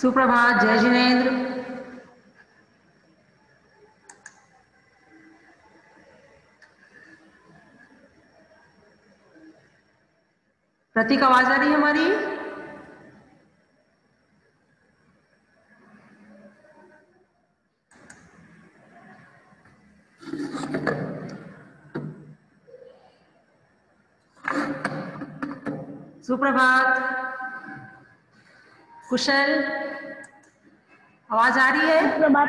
सुप्रभात, जय जिनेंद्र। प्रतीक, आवाज आ रही है हमारी? सुप्रभात, कुशल, आवाज आ रही है? सुप्रभात।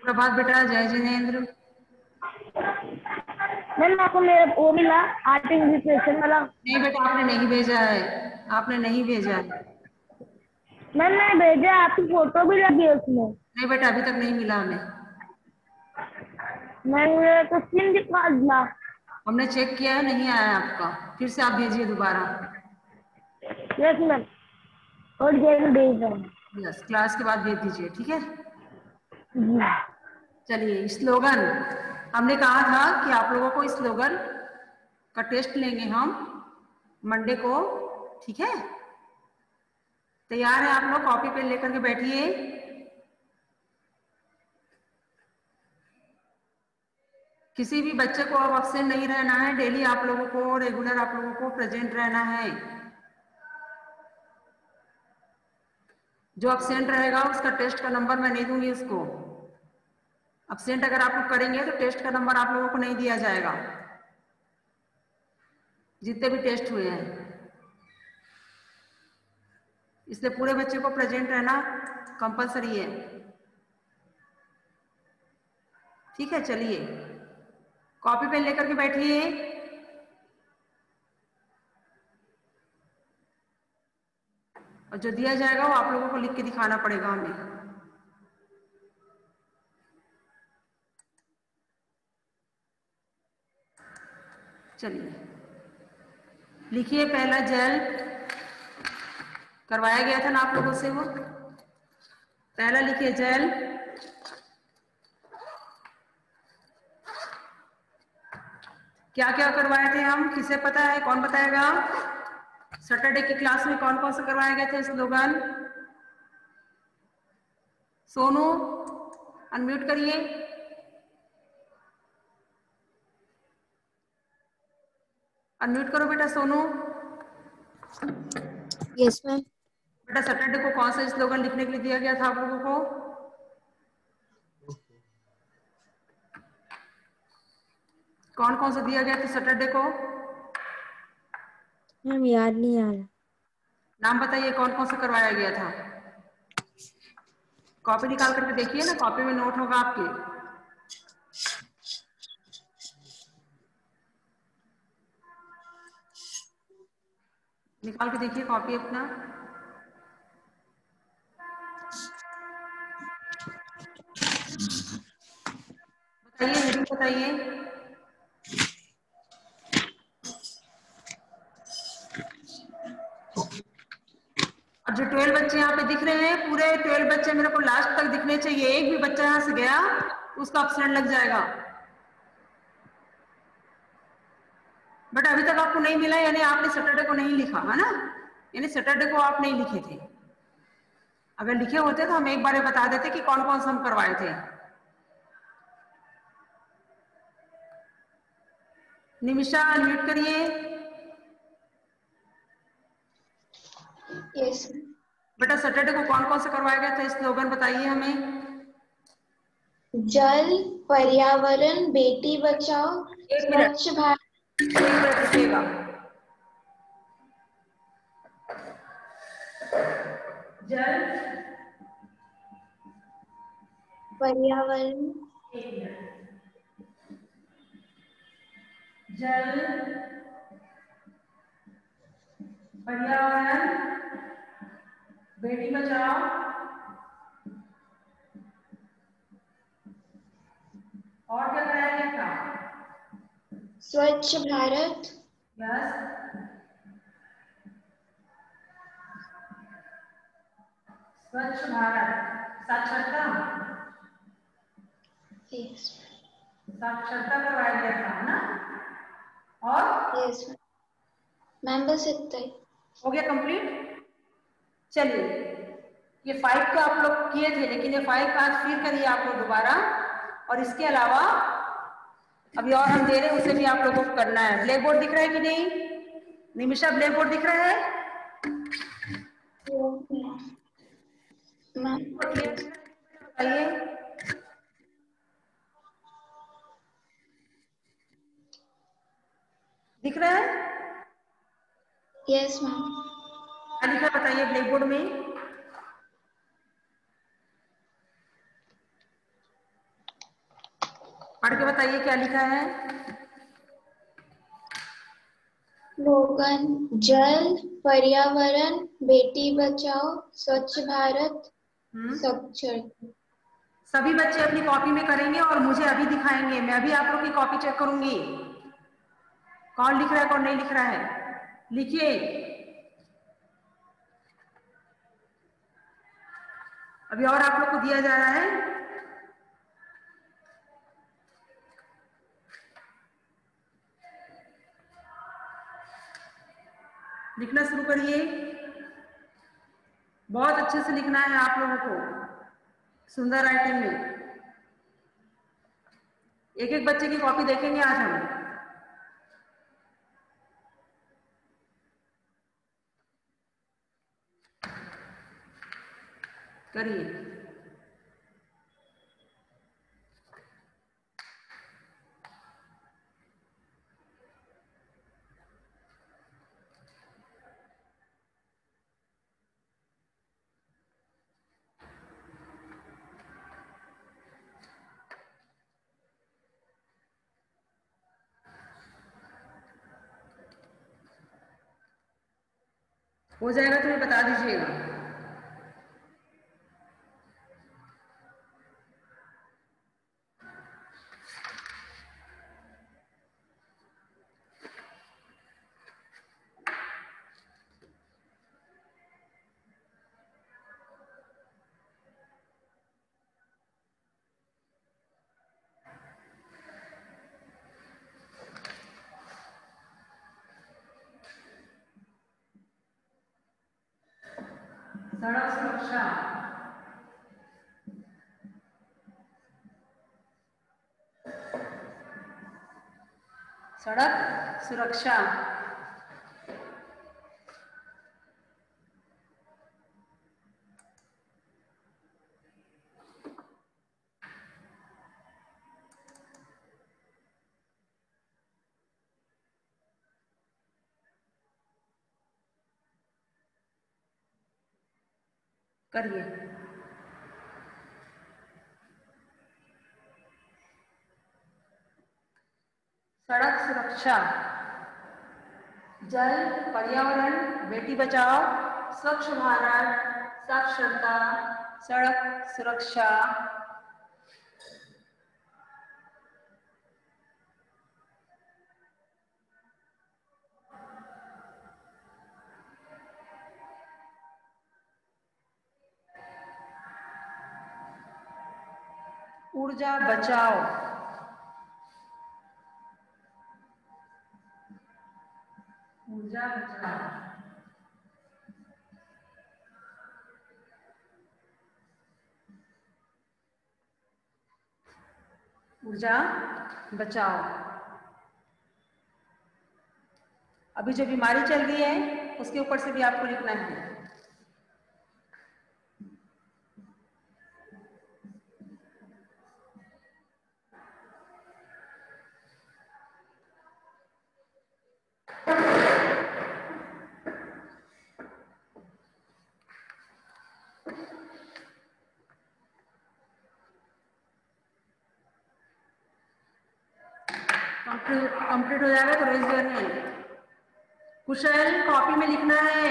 प्रभात बेटा, जय जिनेंद्र। मैम आपको मेरा वो मिला आर्ट इन्विटेशन वाला? नहीं बेटा, आपने नहीं भेजा है, आपने नहीं भेजा है। मैम मैंने भेजा, आपकी फोटो भी लगी है उसमें। नहीं बेटा, अभी तक नहीं मिला हमें। मैंने तो सिम दिखा दिया। हमने चेक किया है, नहीं आया आपका। फिर से आप भेजिए दोबारा। यस मैम, और देर में भेज रहा हूँ। यस, क्लास के बाद भेज दीजिए, ठीक है? जी। चलिए, स्लोगन हमने कहा था कि आप लोगों को स्लोगन का टेस्ट लेंगे हम मंडे को, ठीक है? तैयार है आप लोग? कॉपी पेन लेकर के बैठिए। किसी भी बच्चे को अब अब्सेंट नहीं रहना है। डेली आप लोगों को, रेगुलर आप लोगों को प्रेजेंट रहना है। जो अब्सेंट रहेगा उसका टेस्ट का नंबर मैं नहीं दूंगी उसको। अब्सेंट अगर आप लोग करेंगे तो टेस्ट का नंबर आप लोगों को नहीं दिया जाएगा, जितने भी टेस्ट हुए हैं। इसलिए पूरे बच्चे को प्रेजेंट रहना कंपलसरी है, ठीक है? चलिए, कॉपी पेन लेकर के बैठिए। और जो दिया जाएगा वो आप लोगों को लिख के दिखाना पड़ेगा हमें। चलिए, लिखिए। पहला जल करवाया गया था ना आप लोगों से, वो पहला लिखिए जल। क्या क्या करवाए थे हम, किसे पता है? कौन बताएगा? सैटरडे की क्लास में कौन कौन से करवाए गए थे स्लोगन? सोनू, अनम्यूट करिए। अनम्यूट करो बेटा सोनू। Yes ma'am. बेटा, सैटरडे को कौन सा स्लोगन लिखने के लिए दिया गया था आप लोगों को? कौन कौन सा दिया गया था सैटरडे को? मैम याद नहीं आ रहा। नाम बताइए, कौन कौन सा करवाया गया था? कॉपी निकाल करके देखिए ना, कॉपी में नोट होगा आपके। निकाल के देखिए कॉपी अपना। बताइए, हेडिंग बताइए। और जो 12 बच्चे यहाँ पे दिख रहे हैं, पूरे 12 बच्चे मेरे को लास्ट तक दिखने चाहिए। एक भी बच्चा यहाँ से गया तो उसका अब्सेंट लग जाएगा। बट अभी तक आपको नहीं मिला, यानी आपने सैटरडे को नहीं लिखा है ना, यानी सैटरडे को आप नहीं लिखे थे। अगर लिखे होते तो हम एक बार बता देते कि कौन कौन सा हम करवाए थे। निमिषा, अनम्यूट करिए। यस। बेटा, सैटरडे को कौन कौन सा करवाया गया था स्लोगन बताइए हमें। जल, पर्यावरण, बेटी बचाओ, एक मिनट, स्वच्छ भारत। एक मिनट रुकिएगा। जल, पर्यावरण, जल, पर्यावरण, बेटी बचाओ, और क्या कराया गया था? स्वच्छ भारत, यस, स्वच्छ भारत, साक्षरता, यस साक्षरता करवाया गया था ना? और यस मैम, बस इतना ही। हो गया कंप्लीट? चलिए, ये 5 का आप लोग किए थे, लेकिन ये 5 का आज फिर करिए आप लोग दोबारा। और इसके अलावा अभी और हम दे रहे हैं, उसे भी आप लोगों को करना है। ब्लैक बोर्ड दिख रहा है कि नहीं? निमिषा, ब्लैक बोर्ड दिख रहा है? बताइए। दिख रहा है? Yes ma'am. क्या लिखा बताइए ब्लैक बोर्ड में? पढ़ के बताइए क्या लिखा है। स्लोगन जल, पर्यावरण, बेटी बचाओ, स्वच्छ भारत, साक्षरता। सभी बच्चे अपनी कॉपी में करेंगे और मुझे अभी दिखाएंगे। मैं अभी आप लोग की कॉपी चेक करूंगी, कौन लिख रहा है कौन नहीं लिख रहा है। लिखिए। अभी और आप लोग को दिया जा रहा है। लिखना शुरू करिए। बहुत अच्छे से लिखना है आप लोगों को, सुंदर राइटिंग में। एक एक बच्चे की कॉपी देखेंगे आज हम। करिए। हो जाएगा तो ये बता दीजिएगा। सड़क सुरक्षा, सड़क सुरक्षा। करिए। सड़क सुरक्षा, जल, पर्यावरण, बेटी बचाओ, स्वच्छ भारत, साक्षरता, सड़क सुरक्षा। ऊर्जा बचाओ, ऊर्जा बचाओ। ऊर्जा बचाओ। अभी जो बीमारी चल रही है उसके ऊपर से भी आपको लिखना है। कंप्लीट हो जाएगा तो raise your hand. Kushal, copy में लिखना है,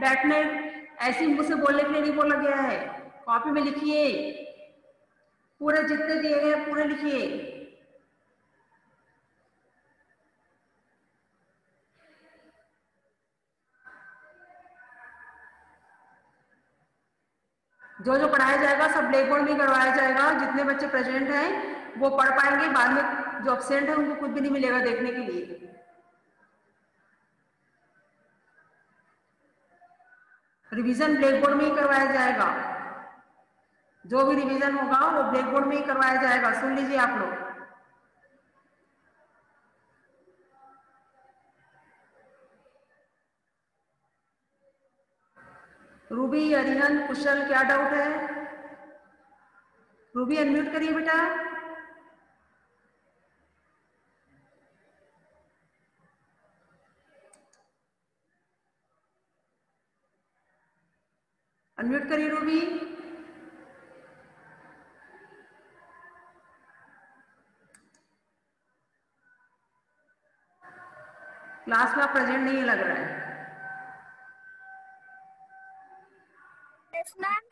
बैठने ऐसे मुंह से बोलने के लिए नहीं बोला गया है। कॉपी में लिखिए, पूरे जितने दिए गए पूरे लिखिए। जो जो पढ़ाया जाएगा सब ब्लैक बोर्ड में करवाया जाएगा। जितने बच्चे प्रेजेंट हैं वो पढ़ पाएंगे, बाद में जो एब्सेंट है उनको कुछ भी नहीं मिलेगा देखने के लिए। रिवीजन ब्लैक बोर्ड में ही करवाया जाएगा, जो भी रिवीजन होगा वो ब्लैक बोर्ड में ही करवाया जाएगा। सुन लीजिए आप लोग। रूबी, अरिहंत, कुशल, क्या डाउट है? रूबी अनम्यूट करिए बेटा। अनम्यूट करिए रूबी। क्लास में आप प्रेजेंट नहीं लग रहा है। Yes ma'am.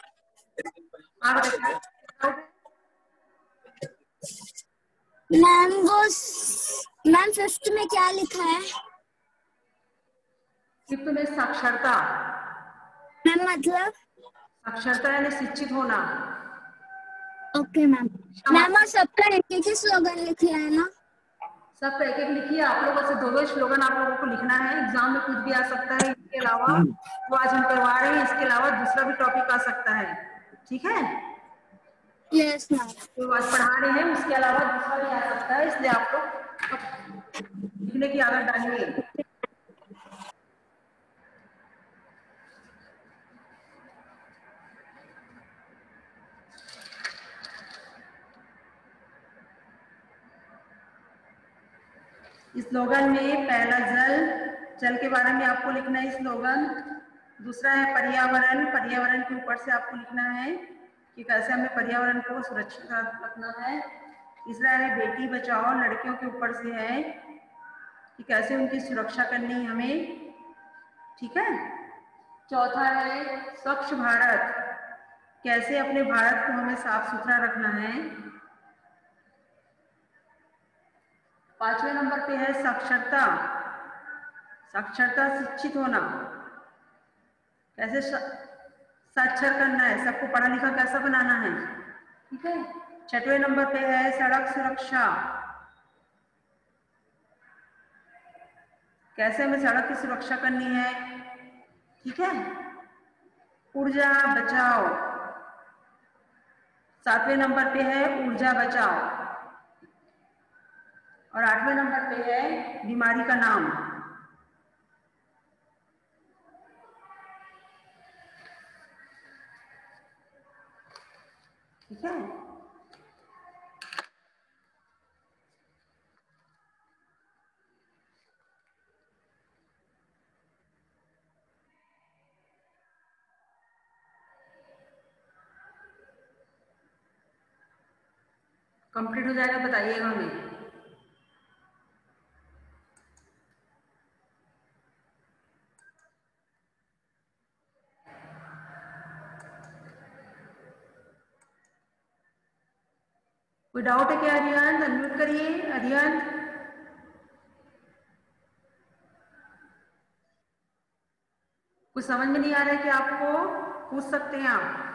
हाँ बेटा। मैम वो मैम फिफ्थ में क्या लिखा है? फिफ्थ में साक्षरता। मैम मतलब? साक्षरता यानी शिक्षित होना। Okay ma'am. मैम और सबका एक एक ही स्लोगन लिखना है ना? सब एक एक लिखिए। आप लोगों से दो दो स्लोगन आप लोगों को लिखना है। एग्जाम में कुछ भी आ सकता है, इसके अलावा जो आज हम करवा रहे हैं इसके अलावा दूसरा भी टॉपिक आ सकता है। ठीक है? Yes ma'am. जो आज पढ़ा रहे हैं उसके अलावा दूसरा भी आ सकता है, इसलिए आप लोग लिखने की आदत डालिए। स्लोगन में पहला जल, जल के बारे में आपको लिखना है स्लोगन। दूसरा है पर्यावरण, पर्यावरण के ऊपर से आपको लिखना है कि कैसे हमें पर्यावरण को सुरक्षित रखना है। तीसरा है बेटी बचाओ, लड़कियों के ऊपर से है कि कैसे उनकी सुरक्षा करनी है हमें। ठीक है? चौथा है स्वच्छ भारत, कैसे अपने भारत को हमें साफ सुथरा रखना है। पांचवें नंबर पे है साक्षरता, साक्षरता शिक्षित होना, कैसे साक्षर करना है, सबको पढ़ा लिखा कैसा बनाना है। ठीक है? छठवें नंबर पे है सड़क सुरक्षा, कैसे हमें सड़क की सुरक्षा करनी है। ठीक है? ऊर्जा बचाओ, सातवें नंबर पे है ऊर्जा बचाओ। और आठवें नंबर पे है बीमारी का नाम। ठीक है? कंप्लीट हो जाएगा बताइएगा हमें। कोई डाउट है क्या? अरिहंत अनम्यूट करिए। अरिहंत, कुछ समझ में नहीं आ रहा है कि आपको पूछ सकते हैं आप।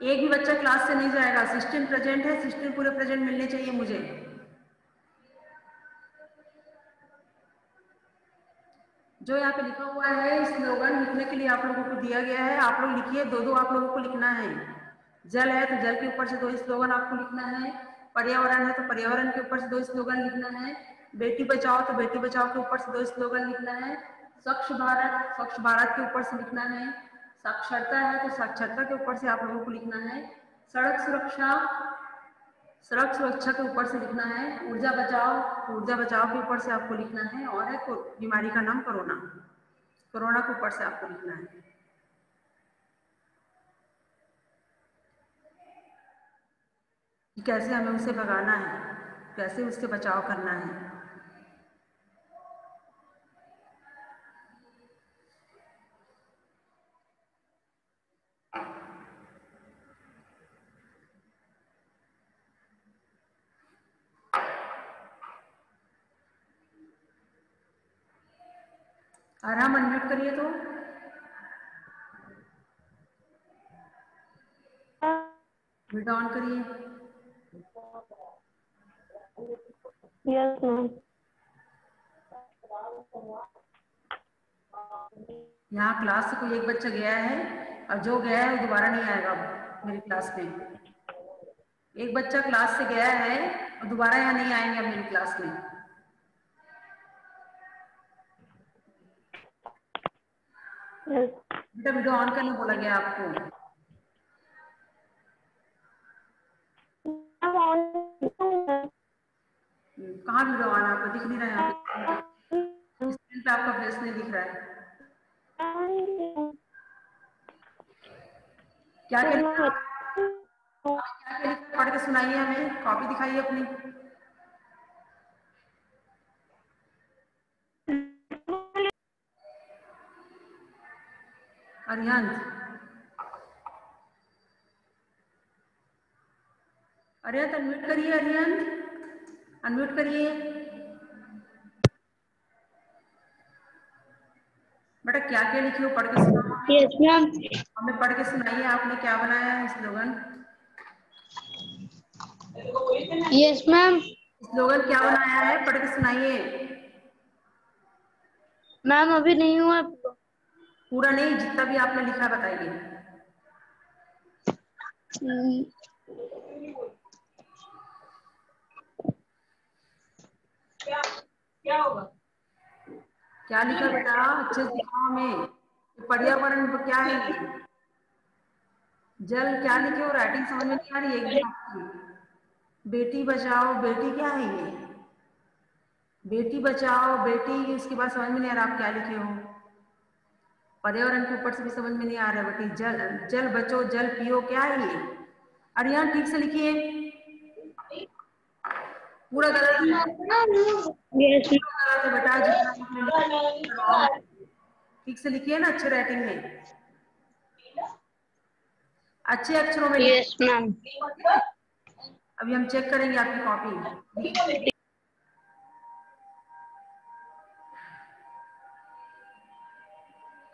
एक भी बच्चा क्लास से नहीं जाएगा। सिस्टम प्रेजेंट है, सिस्टम पूरे प्रेजेंट मिलने चाहिए मुझे। जो यहाँ पे लिखा हुआ है स्लोगन लिखने के लिए आप लोगों को दिया गया है, आप लोग लिखिए। दो दो आप लोगों को लिखना है। जल है तो जल के ऊपर से दो स्लोगन आपको लिखना है। पर्यावरण है तो पर्यावरण के ऊपर से दो स्लोगन लिखना है। बेटी बचाओ तो बेटी बचाओ के ऊपर से दो स्लोगन लिखना है। स्वच्छ भारत के ऊपर से लिखना है। साक्षरता है तो साक्षरता के ऊपर से आप लोगों को लिखना है। सड़क सुरक्षा, सड़क सुरक्षा के ऊपर से लिखना है। ऊर्जा बचाओ तो ऊर्जा बचाओ के ऊपर से आपको लिखना है। और है बीमारी का नाम कोरोना, कोरोना के ऊपर से आपको लिखना है। कैसे हमें उसे भगाना है, कैसे उससे बचाव करना है। आराम अनम्यूट करिए तो। वीडियो ऑन करिए। Yes ma'am. यहाँ क्लास से कोई एक बच्चा गया है और जो गया है वो दोबारा नहीं आएगा मेरी क्लास में। एक बच्चा क्लास से गया है और दोबारा यहाँ नहीं आएंगे मेरी क्लास में। बेटा वीडियो ऑन करने बोला गया आपको। कहाँ वीडियो ऑन है? आपको दिख नहीं रहा है यहाँ पे? स्क्रीन पे आपका फेस नहीं दिख रहा है। क्या क्या लिखा पढ़ के सुनाइए हमें। कॉपी दिखाइए अपनी। अरिहंत, अरिहंत अनम्यूट करिए। अरिहंत अनम्यूट करिए। बेटा क्या क्या लिखी हो पढ़ के सुनाओ। Yes ma'am. हमें पढ़ के सुनाइए आपने क्या बनाया है स्लोगन। Yes ma'am. स्लोगन क्या बनाया है पढ़ के सुनाइए। मैम अभी नहीं हुआ। पूरा नहीं, जितना भी आपने लिखा बताइए। क्या होगा? क्या लिखा बेटा? अच्छे से दिखाओ हमें। पर्यावरण क्या है ये? जल क्या लिखे हो? राइटिंग समझ में नहीं आ रही एक भी आपकी। बेटी बचाओ, बेटी क्या है ये? बेटी बचाओ बेटी, उसके बाद समझ में नहीं आ रहा आप क्या लिखे हो। पर्यावरण के ऊपर से भी समझ में नहीं आ रहा बेटी। जल, जल बचो जल पियो, क्या है ये? अरियान ठीक से लिखिए। पूरा गलत है, पूरा गलत है बेटा। जितना आपने लिखा ठीक से लिखिए ना, अच्छे राइटिंग में, अच्छे अक्षरों में लिखिए। Yes ma'am. अभी हम चेक करेंगे आपकी कॉपी।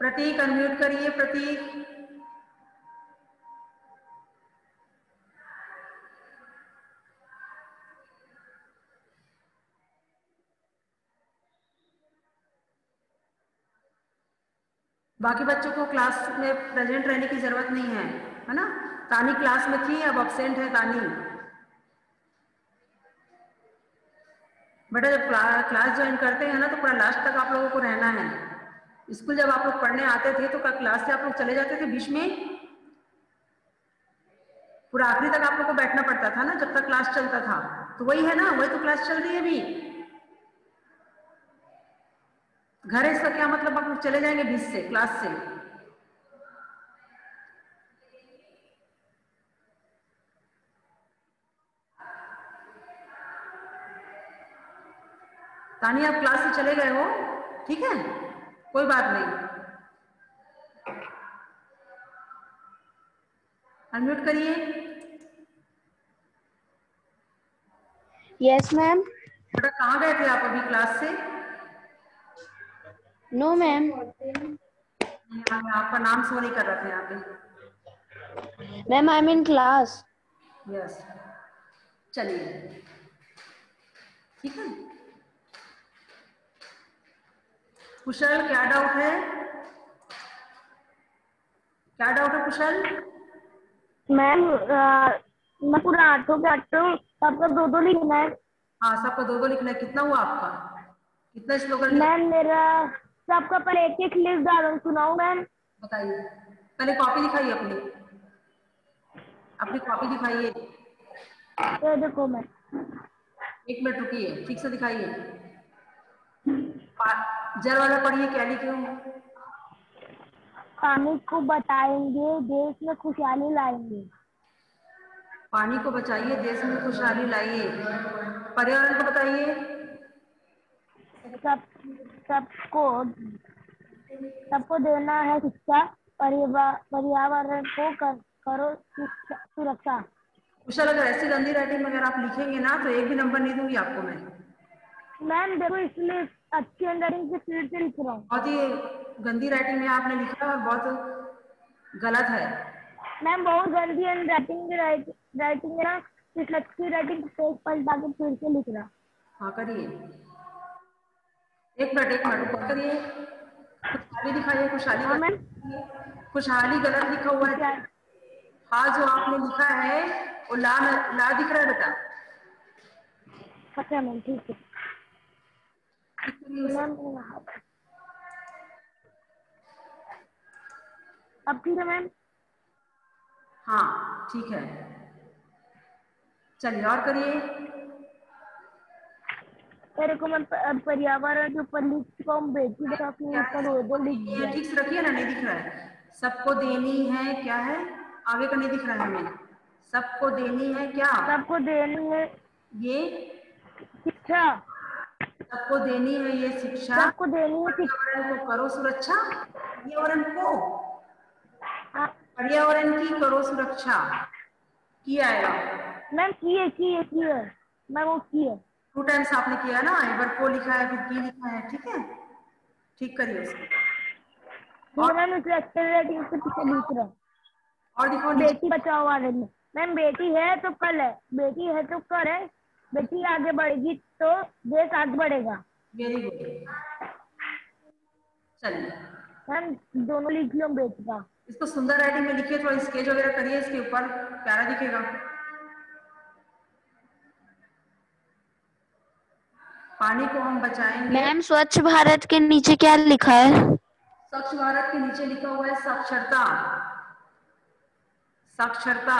प्रतीक अनम्यूट करिए। प्रतीक बाकी बच्चों को क्लास में प्रेजेंट रहने की जरूरत नहीं है ना। तानी क्लास में थी, अब अब्सेंट है तानी। बेटा जब क्लास ज्वाइन करते हैं ना तो पूरा लास्ट तक आप लोगों को रहना है। स्कूल जब आप लोग पढ़ने आते थे तो क्लास से आप लोग चले जाते थे बीच में? पूरा आखिरी तक आप लोग को बैठना पड़ता था ना जब तक क्लास चलता था। तो वही है ना, वही तो क्लास चल रही है अभी। घर इसका क्या मतलब? आप लोग चले जाएंगे बीच से क्लास से। तानी आप क्लास से चले गए हो, ठीक है, कोई बात नहीं। अनम्यूट करिए। Yes ma'am. बेटा कहाँ गए थे आप अभी क्लास से? No ma'am. आपका नाम शो नहीं कर रहा था यहाँ पे। Ma'am I am in class. Yes, चलिए ठीक है। कुशल क्या डाउट है? क्या डाउट है कुशल? मैम मैं पूरा आठों के आठों सबका दो दो लिखना है। हाँ सबका दो दो लिखना है। कितना हुआ आपका? कितना स्लोगन लिखा? मैम मेरा सबका पर एक एक लिख डालो, सुनाओ मैम। बताइए। पहले कॉपी दिखाइए अपनी, अपनी कॉपी दिखाइए। ये देखो मैम। एक मिनट रुकिए, ठीक से दिखाइए। जल वाला पढ़िए, क्या लिखे हो? पानी को बचाएंगे देश में खुशहाली लाएंगे। पानी को बचाइए देश में खुशहाली लाइए। पर्यावरण को बताइए। सबको सबको देना है शिक्षा, पर्यावरण को करो सुरक्षा। कुशल अगर ऐसी गंदी राइटिंग में अगर आप लिखेंगे ना तो एक भी नंबर नहीं दूंगी आपको मैं। मैम देखो इसलिए अच्छी हैंडराइटिंग से स्पीड से लिख रहा हूँ। बहुत ही गंदी राइटिंग में आपने लिखा है, बहुत गलत है। मैम बहुत गंदी हैंडराइटिंग राइटिंग है ना, इस अच्छी राइटिंग पेज पलटा के फिर से लिख रहा। हाँ करिए, एक मिनट ऊपर करिए, खुशहाली दिखाइए, खुशहाली हाँ मैम। खुशहाली गलत लिखा हुआ है। हाँ जो आपने लिखा है वो ला ला दिख रहा है बेटा। अच्छा मैम ठीक है मैम। अब ठीक है मैम। हाँ ठीक है, चलिए और करिए। मेरे को मैं पर्यावरण के ऊपर लिख चुका हूँ, बेटी बचाओ के ऊपर दो लिख दिया। ठीक से रखिए ना, नहीं दिख रहा है। सबको देनी है, क्या है आगे का नहीं दिख रहा है हमें। सबको देनी है क्या? सबको देनी है ये शिक्षा। सबको देनी है ये शिक्षा, सबको देनी है शिक्षा। पर्यावरण को करो सुरक्षा। हाँ। पर्यावरण की करो सुरक्षा, किया आएगा मैम की है मैम, वो की है। 2 टाइम्स आपने किया ना, एक बार को लिखा है फिर की लिखा है, ठीक है, ठीक करिए उसको। ठीक है मैम, इसलिए अच्छे रेटिंग से पीछे लिख रहा हूँ। और दिखाओ बेटी बचाओ वाले में मैम, बेटी है तो कल है, बेटी है तो कल है, बेटी आगे बढ़ेगी तो देश आगे बढ़ेगा। वेरी गुड, चलिए मैम दोनों लिख लो बेटी का। इसको सुंदर राइटिंग में लिखिए, थोड़ा स्केच वगैरह करिए इसके ऊपर, प्यारा दिखेगा। पानी को हम बचाएंगे। मैम स्वच्छ भारत के नीचे क्या लिखा है? स्वच्छ भारत के नीचे लिखा हुआ है साक्षरता। साक्षरता,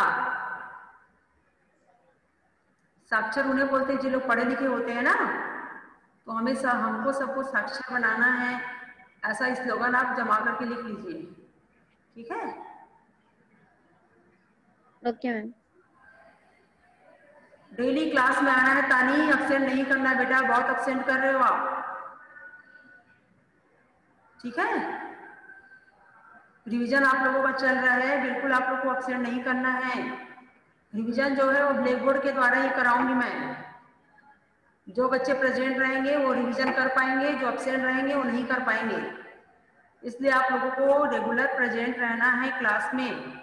साक्षर उन्हें बोलते हैं जो लोग पढ़े लिखे होते हैं ना, तो हमें हमको सबको साक्षर बनाना है, ऐसा स्लोगन आप जमा करके लिख लीजिए, ठीक है। Okay ma'am. डेली क्लास में आना है तानी, अब्सेंट नहीं करना है बेटा, बहुत अब्सेंट कर रहे हो आप, ठीक है। रिवीजन आप लोगों का चल रहा है, बिल्कुल आप लोग को अब्सेंट नहीं करना है। रिवीजन जो है वो ब्लैक बोर्ड के द्वारा ही कराऊंगी मैं। जो बच्चे प्रेजेंट रहेंगे वो रिवीजन कर पाएंगे, जो अब्सेंट रहेंगे वो नहीं कर पाएंगे, इसलिए आप लोगों को रेगुलर प्रेजेंट रहना है क्लास में।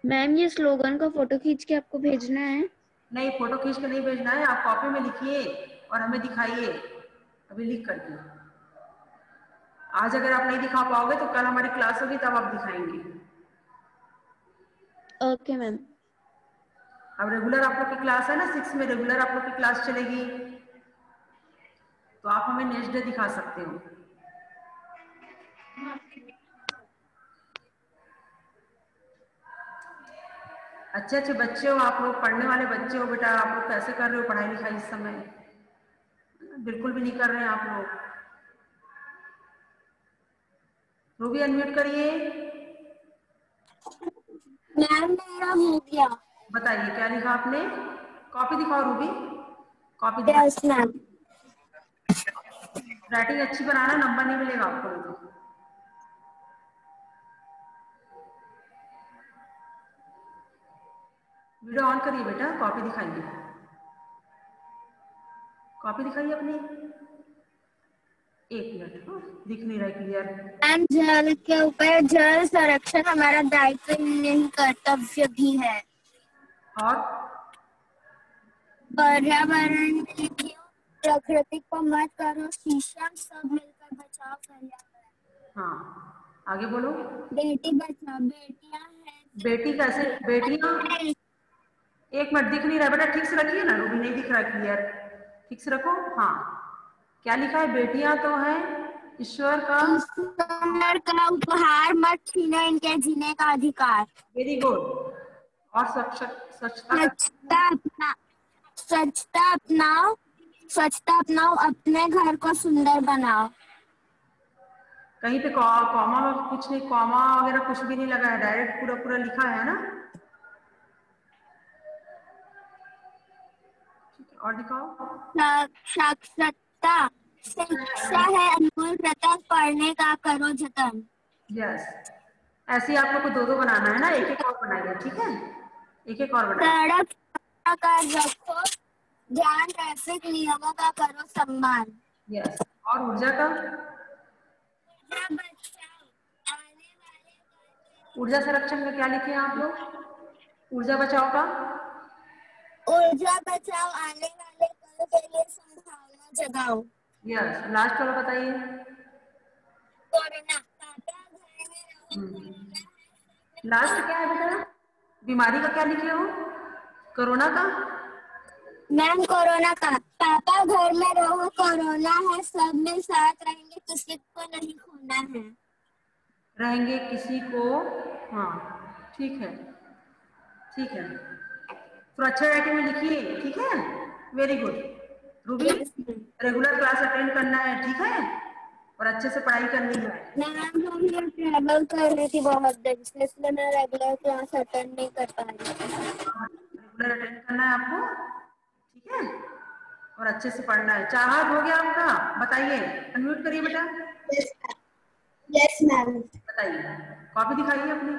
मैम ये स्लोगन का फोटो खींच के आपको भेजना है? नहीं, फोटो खींच के नहीं भेजना है, आप कॉपी में लिखिए और हमें दिखाइए अभी लिख करके। आज अगर आप नहीं दिखा पाओगे तो कल हमारी क्लास होगी तब आप दिखाएंगे। Okay ma'am. अब रेगुलर आप लोग की क्लास है ना, 6 में रेगुलर आप लोग की क्लास चलेगी, तो आप हमें नेक्स्ट डे दिखा सकते हो। अच्छे अच्छे बच्चे हो आप लोग, पढ़ने वाले बच्चे हो बेटा, आप लोग कैसे कर रहे हो पढ़ाई लिखाई इस समय? बिल्कुल भी नहीं कर रहे हैं आप लोग। रूबी अनम्यूट करिए। मैम मेरा हो गया। बताइए क्या लिखा आपने? कॉपी दिखाओ रूबी, कॉपी दिखाओ। Yes ma'am. राइटिंग अच्छी बनाना, नंबर नहीं मिलेगा आपको नहीं तो। वीडियो ऑन करिए बेटा, कॉपी दिखाइए, कॉपी दिखाइए अपनी। 1 मिनट, दिख नहीं रहा है क्लियर। मैम जल के ऊपर जल संरक्षण हमारा दायित्व नहीं कर्तव्य भी है। और पर्यावरण में लिखिए, प्रकृति को मत करो शीशम, सब मिलकर बचाओ पर्यावरण। हाँ आगे बोलो। बेटी बचाओ, बेटियां हैं। बेटी कैसे? बेटियां, 1 मिनट, दिख नहीं रहा बेटा, ठीक से रखिए ना रूबी, नहीं दिख रहा क्लियर, ठीक से रखो। हाँ क्या लिखा है? बेटियां तो हैं ईश्वर का उपहार, मत छीनो इनके जीने का अधिकार। Very good. और स्वच्छता अपनाओ, अपने घर को सुंदर बनाओ। कहीं पे कॉमा में कुछ नहीं, कॉमा वगैरह कुछ भी नहीं लगा है, डायरेक्ट पूरा पूरा लिखा है ना। और दिखाओ। साक्षरता, शिक्षा है अनमोल रतन, पढ़ने का करो जतन। यस, ऐसे ही आप लोग को 2-2 बनाना है ना, एक एक और बनाइए, ठीक है, एक एक और बनाइए। सड़क कर रखो, ज्ञान ट्रैफिक नियमों का करो सम्मान। यस। और ऊर्जा का? ऊर्जा संरक्षण का क्या लिखे हैं आप लोग? ऊर्जा बचाओ का? ऊर्जा बचाओ, आने वाले कल के लिए संभावना जगाओ। यस। लास्ट वाला बताइए। कोरोना। लास्ट क्या है बेटा? बीमारी का क्या लिखे हो? कोरोना का? मैम कोरोना का। पापा घर में रहो, कोरोना है, सब में साथ रहेंगे, किसी को नहीं खोना है। रहेंगे किसी को, हाँ ठीक है, ठीक है। तो अच्छा राइटिंग में लिखिए, ठीक है। Very good Ruby. Regular class attend करना है, ठीक है, और अच्छे से पढ़ाई करनी है। मैम हम लोग ट्रैवल कर रही थी बहुत दिन से, इसलिए मैं रेगुलर क्लास अटेंड नहीं कर पा रही। रेगुलर अटेंड करना है आपको, ठीक है, और अच्छे से पढ़ना है। चाहत हो गया आपका? बताइए, अनम्यूट करिए बेटा। Yes ma'am. बताइए, कॉपी दिखाइए अपनी।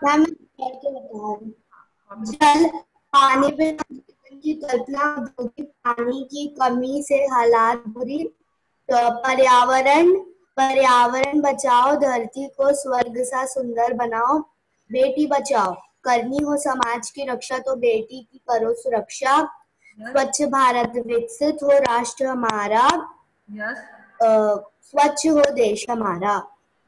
मैम जल पानी बिना जीवन की कल्पना अधूरी, पानी की कमी से हालात बुरी। तो पर्यावरण बचाओ, धरती को स्वर्ग सा सुंदर बनाओ। बेटी बचाओ, करनी हो समाज की रक्षा तो बेटी की करो सुरक्षा। स्वच्छ भारत विकसित हो राष्ट्र हमारा, स्वच्छ हो देश हमारा।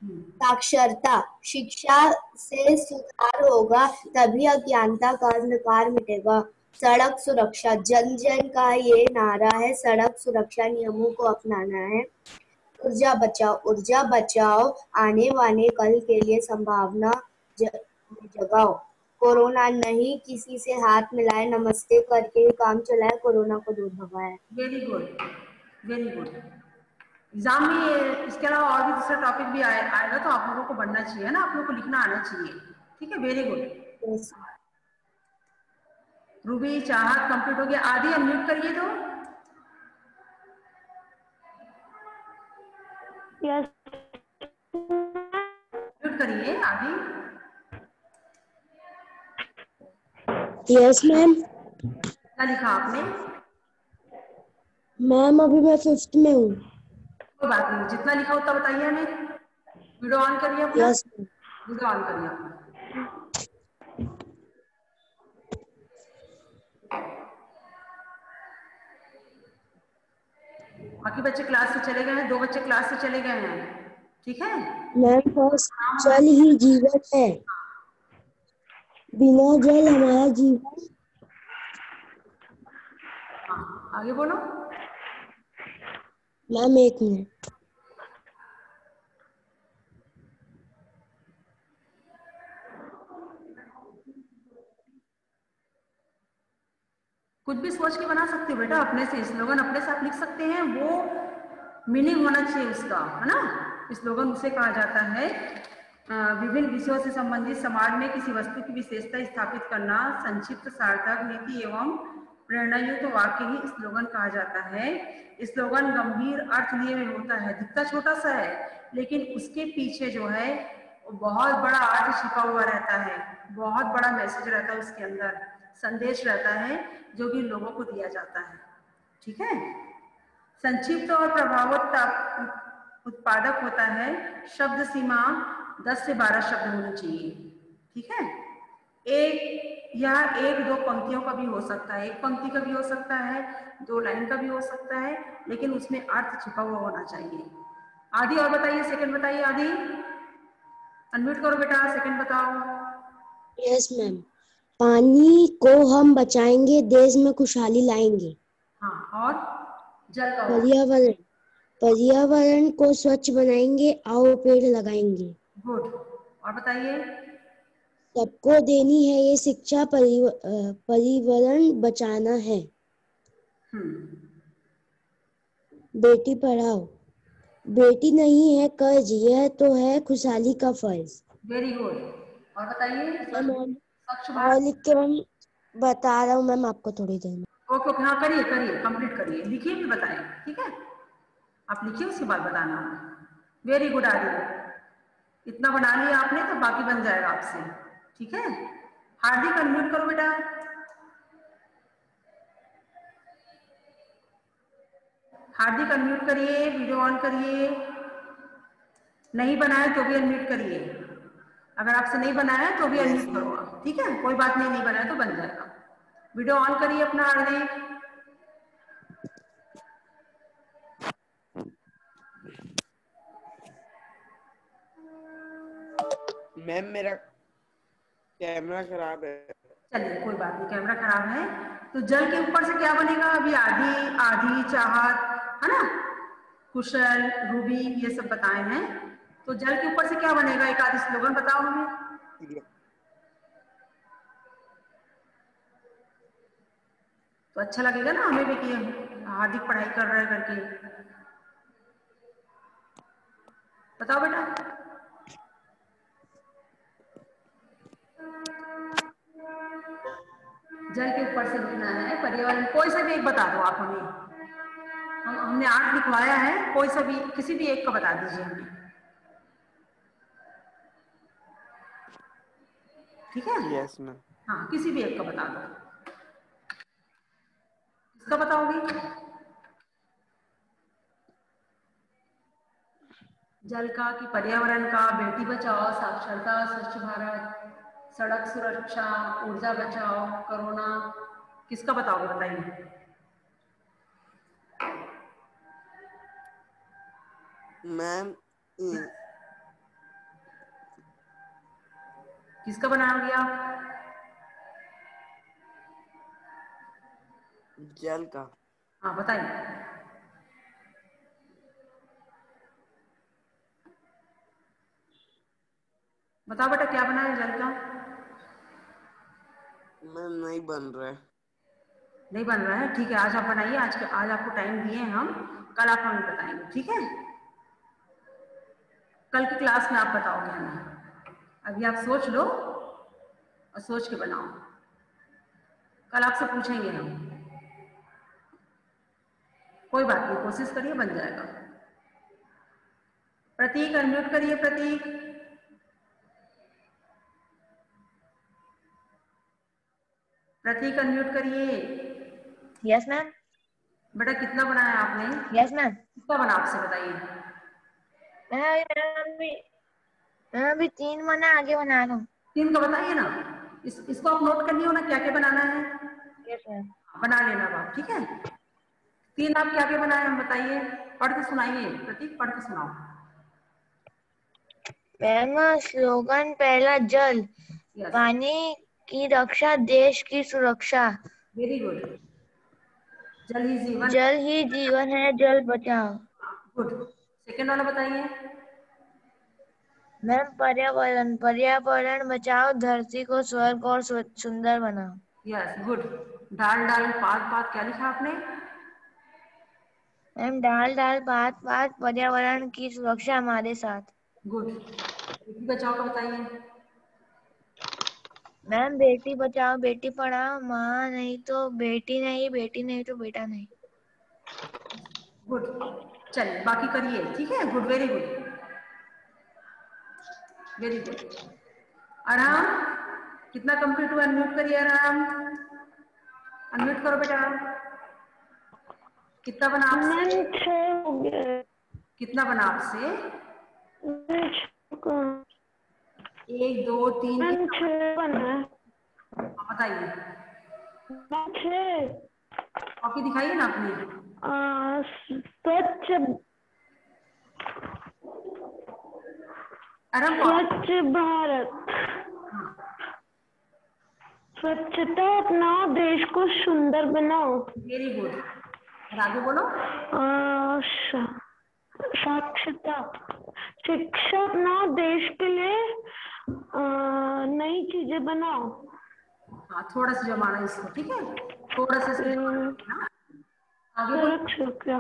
साक्षरता, शिक्षा से सुधार होगा, तभी अज्ञानता का अंधकार मिटेगा। सड़क सुरक्षा, जन जन का ये नारा है, सड़क सुरक्षा नियमों को अपनाना है। ऊर्जा बचाओ, आने वाले कल के लिए संभावना जगाओ। कोरोना नहीं किसी से हाथ मिलाए, नमस्ते करके ही काम चलाए, कोरोना को दूर भगाए। Very good, very good. Exam में इसके अलावा और भी दूसरा टॉपिक भी आएगा, तो आप लोगों को बनना चाहिए ना, आप लोगों को लिखना आना चाहिए, ठीक है। Very good. रूबी, चाहत कंप्लीट हो गया। आदि अनम्यूट करिए तो। यस म्यूट करिए आदि। Yes ma'am. क्या लिखा आपने? मैम अभी मैं 5th में हूँ। कोई बात नहीं, जितना लिखा उतना बताइए हमें। वीडियो ऑन करिए अपना। यस। वीडियो ऑन करिए अपना। बाकी बच्चे क्लास से चले गए हैं, 2 बच्चे क्लास से चले गए हैं, ठीक है। मैम फर्स्ट, जल ही जीवन है, बिना जल हमारा जीवन। हाँ आगे बोलो। Ma'am 1 minute. कुछ भी सोच के बना सकते हो बेटा, अपने से स्लोगन अपने से आप लिख सकते हैं, वो मीनिंग होना चाहिए उसका, है ना। स्लोगन उसे कहा जाता है विभिन्न विषयों से संबंधित समाज में किसी वस्तु की विशेषता स्थापित करना, संक्षिप्त सार्थक नीति एवं प्रेरणायुक्त वाक्य ही स्लोगन कहा जाता है। स्लोगन गंभीर अर्थ लिए हुए होता है, दिखता छोटा सा है, लेकिन उसके पीछे जो है बहुत बड़ा अर्थ छिपा हुआ रहता है, बहुत बड़ा मैसेज रहता है उसके अंदर, संदेश रहता है जो कि लोगों को दिया जाता है, ठीक है। संक्षिप्त और प्रभावक उत्पादक होता है, शब्द सीमा 10 से 12 शब्द होनी चाहिए, ठीक है। यह 1-2 पंक्तियों का भी हो सकता है, 1 पंक्ति का भी हो सकता है, 2 लाइन का भी हो सकता है, लेकिन उसमें अर्थ छिपा हुआ होना चाहिए। आदि और बताइए, सेकंड बताइए। आदि अनम्यूट करो बेटा, सेकंड बताओ। Yes ma'am. पानी को हम बचाएंगे, देश में खुशहाली लाएंगे। हाँ, और जल का पर्यावरण को स्वच्छ बनाएंगे, आओ पेड़ लगाएंगे। गुड। और बताइए। सबको देनी है ये शिक्षा, पर्यावरण बचाना है। बेटी पढ़ाओ, बेटी नहीं है कर्ज, यह तो है खुशहाली का फर्ज। Very good. और बताइए। और लिख के मैम बता रहा हूँ मैम आपको थोड़ी देर में। ओके ओके, हाँ करिए करिए, कंप्लीट करिए, लिखिए फिर बताइए, ठीक है। आप लिखिए, उसके बाद बताना। वेरी गुड आदि, इतना बना लिया आपने तो बाकी बन जाएगा आपसे, ठीक है। हार्दिक अनम्यूट करो बेटा। हार्दिक अनम्यूट करिए, वीडियो ऑन करिए। नहीं बनाया तो भी अनम्यूट करिए। अगर आपसे नहीं बनाया तो भी अनम्यूट करो आप, ठीक है, कोई बात नहीं, नहीं बनाया तो बन जाएगा। वीडियो ऑन करिए अपना हार्दिक। मैम मेरा कैमरा खराब है। चलिए कोई बात नहीं, कैमरा खराब है तो जल के ऊपर से क्या बनेगा? अभी आधी, आधी, चाहत, है ना, कुशल, रूबी, ये सब बताए हैं। तो जल के ऊपर से क्या बनेगा? एक आधी स्लोगन बताओ हमें। तो अच्छा लगेगा ना हमें भी कि हार्दिक पढ़ाई कर रहा है करके। बताओ बेटा। जल के ऊपर से लिखना है पर्यावरण, कोई सा भी एक बता दो आप हमें। हमने 8 लिखवाया है, कोई सा भी, किसी भी एक का बता दीजिए हमें, ठीक है? Yes ma'am. हाँ, किसी भी एक का बता दो। किसका बताओगे? जल का कि पर्यावरण का? बेटी बचाओ, साक्षरता, स्वच्छ भारत, सड़क सुरक्षा, ऊर्जा बचाओ, कोरोना, किसका बताओगे? बताइए। मैम किसका बनाओगे आप? जल का। हाँ बताइए। बताओ बेटा क्या बना है जल का? मैम नहीं बन रहा है। नहीं बन रहा है, ठीक है, आज आप बनाइए। आज आपको टाइम दिए हैं हम, कल आप हमें बताएंगे, ठीक है? कल की क्लास में आप बताओगे हमें। अभी आप सोच लो और सोच के बनाओ, कल आपसे पूछेंगे हम। कोई बात नहीं, कोशिश करिए, बन जाएगा। प्रतीक अनम्यूट करिए, प्रतीक। प्रतीक अनम्यूट करिए। Yes ma'am. बेटा कितना बनाया आपने? Yes ma'am. कितना बना आपसे बताइए। मैं अभी 3 बना, आगे बना रहा हूँ। 3 का बताइए ना। इसको आप नोट कर लियो ना, क्या क्या बनाना है। Yes ma'am. बना लेना आप, ठीक है? 3 आप क्या क्या बनाए हम बताइए, पढ़ के सुनाइए। प्रतीक पढ़ के सुनाओ। मैम स्लोगन पहला, जल यस, पानी की रक्षा, देश की सुरक्षा। Very good. जल ही जीवन। जल ही जीवन है, जल बचाओ। गुड। सेकेंड वाला बताइए। मैम पर्यावरण, पर्यावरण बचाओ, धरती को स्वर्ग और सुंदर बनाओ। Yes, good. डाल डाल पात पात, क्या लिखा आपने? मैम डाल डाल पात पात, पर्यावरण की सुरक्षा हमारे साथ। गुड। बेटी बचाओ का बताइए। मैम बेटी बचाओ बेटी पढ़ाओ, माँ नहीं तो बेटी नहीं, बेटी नहीं तो बेटा नहीं। गुड। चलिए बाकी करिए, ठीक है? Good, very good, very good. आराम कितना कंप्लीट हुआ? अनम्यूट करिए आराम, अनम्यूट करो बेटा। कितना बना आपसे? 6 हो गया। कितना बना आपसे? 1 2 3 मैम 6 बना। बताइए। 6 कॉपी दिखाइए ना अपनी। स्वच्छ, आराम। स्वच्छ भारत, स्वच्छता अपनाओ, देश को सुंदर बनाओ। Very good. और आगे बोलो। साक्षरता, शिक्षा अपनाओ, देश के लिए नई चीजें बनाओ। हाँ, थोड़ा सा जमाना इसको, ठीक है? थोड़ा सा जमाना। आगे बोलो। सड़क सुरक्षा,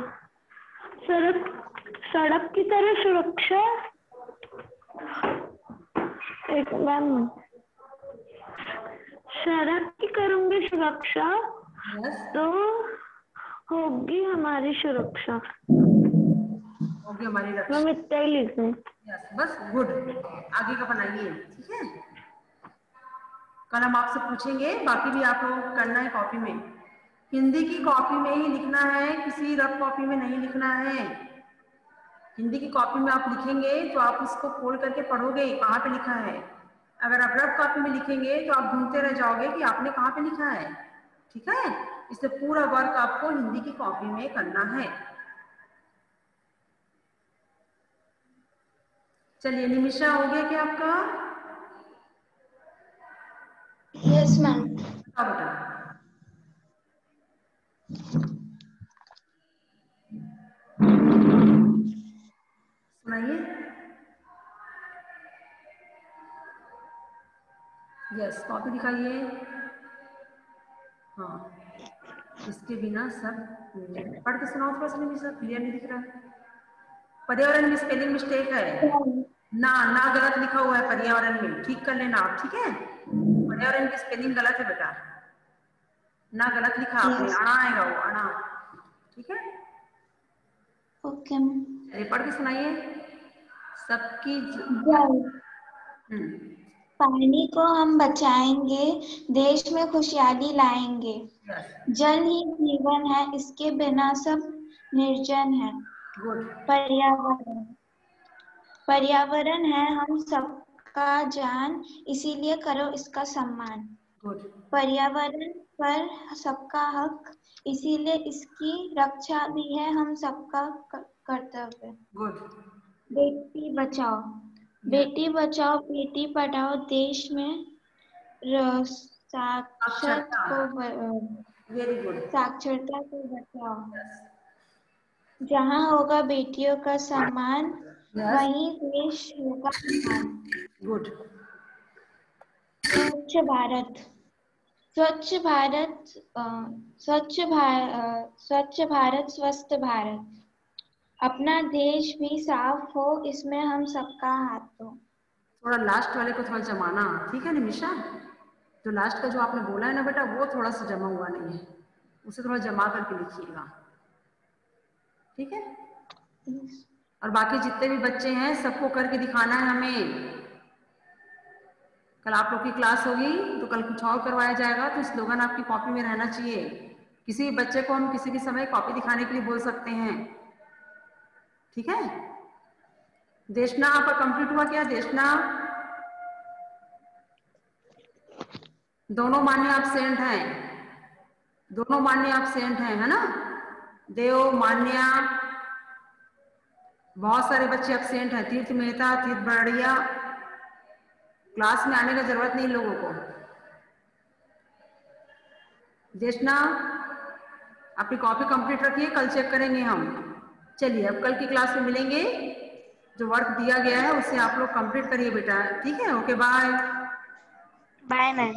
सड़क की तरह सुरक्षा। एक मैम, सड़क की करूंगी सुरक्षा यस, तो होगी हमारी सुरक्षा। होगी हमारी रक्षा। मैम इतना ही लिखूं। यस, बस, गुड। आगे का बनाइए, ठीक है? कल हम आपसे पूछेंगे, बाकी भी आप लोग करना है कॉपी में। हिंदी की कॉपी में ही लिखना है, किसी रफ कॉपी में नहीं लिखना है। हिंदी की कॉपी में आप लिखेंगे तो आप उसको खोल करके पढ़ोगे कहाँ पे लिखा है। अगर आप रफ कॉपी में लिखेंगे तो आप ढूंढते रह जाओगे कि आपने कहाँ पे लिखा है। ठीक है, इसलिए पूरा वर्क आपको हिंदी की कॉपी में करना है। चलिए निमिषा, हो गया क्या आपका? Yes ma'am. हाँ बेटा, सुनाइए। यस, कॉपी दिखाइए। हाँ, इसके बिना सब पढ़ के सुनाओ थोड़ा सा, निमिषा, क्लियर नहीं दिख रहा है। पर्यावरण में स्पेलिंग मिस्टेक है, ना गलत लिखा हुआ है पर्यावरण में, ठीक कर लेना आप। ठीक है, पर्यावरण की स्पेलिंग गलत है बेटा, ना गलत लिखा आपने, अणा आएगा वो, अणा। ठीक है, ओके मैम। चलिए पढ़ के सुनाइए। सबकी पानी को हम बचाएंगे, देश में खुशहाली लाएंगे। जल ही जीवन है, इसके बिना सब निर्जन है। पर्यावरण है हम सबका जान, इसीलिए करो इसका सम्मान। पर्यावरण पर सबका हक, इसीलिए इसकी रक्षा भी है हम सबका कर्तव्य। बेटी बचाओ, बेटी बचाओ बेटी पढ़ाओ, देश में साक्षरता को बचाओ। जहाँ होगा बेटियों का सम्मान, वहीं देश होगा महान। गुड। स्वच्छ भारत, स्वच्छ भारत, स्वच्छ भारत स्वस्थ भारत। अपना देश भी साफ हो, इसमें हम सबका हाथ हो। थोड़ा लास्ट वाले को थोड़ा जमाना, ठीक है निमिषा? जो लास्ट का जो आपने बोला है ना बेटा, वो थोड़ा सा जमा हुआ नहीं है, उसे थोड़ा जमा करके लिखिएगा। ठीक है, और बाकी जितने भी बच्चे हैं सबको करके दिखाना है हमें। कल आप लोग की क्लास होगी तो कल कुछ और करवाया जाएगा, तो स्लोगन आपकी कॉपी में रहना चाहिए। किसी भी बच्चे को हम किसी भी समय कॉपी दिखाने के लिए बोल सकते हैं। ठीक है, देशना आपका कंप्लीट हुआ क्या? देशना दोनों मान्य एब्सेंट हैं, दोनों मान्य एब्सेंट हैं, है ना? देव, मान्या, बहुत सारे बच्चे एब्सेंट हैं। तीर्थ मेहता, तीर्थ बड़िया, क्लास में आने की जरूरत नहीं लोगों को। देशना अपनी कॉपी कंप्लीट रखिए, कल चेक करेंगे हम। चलिए अब कल की क्लास में मिलेंगे। जो वर्क दिया गया है उसे आप लोग कंप्लीट करिए बेटा। ठीक है, ओके बाय। Bye ma'am.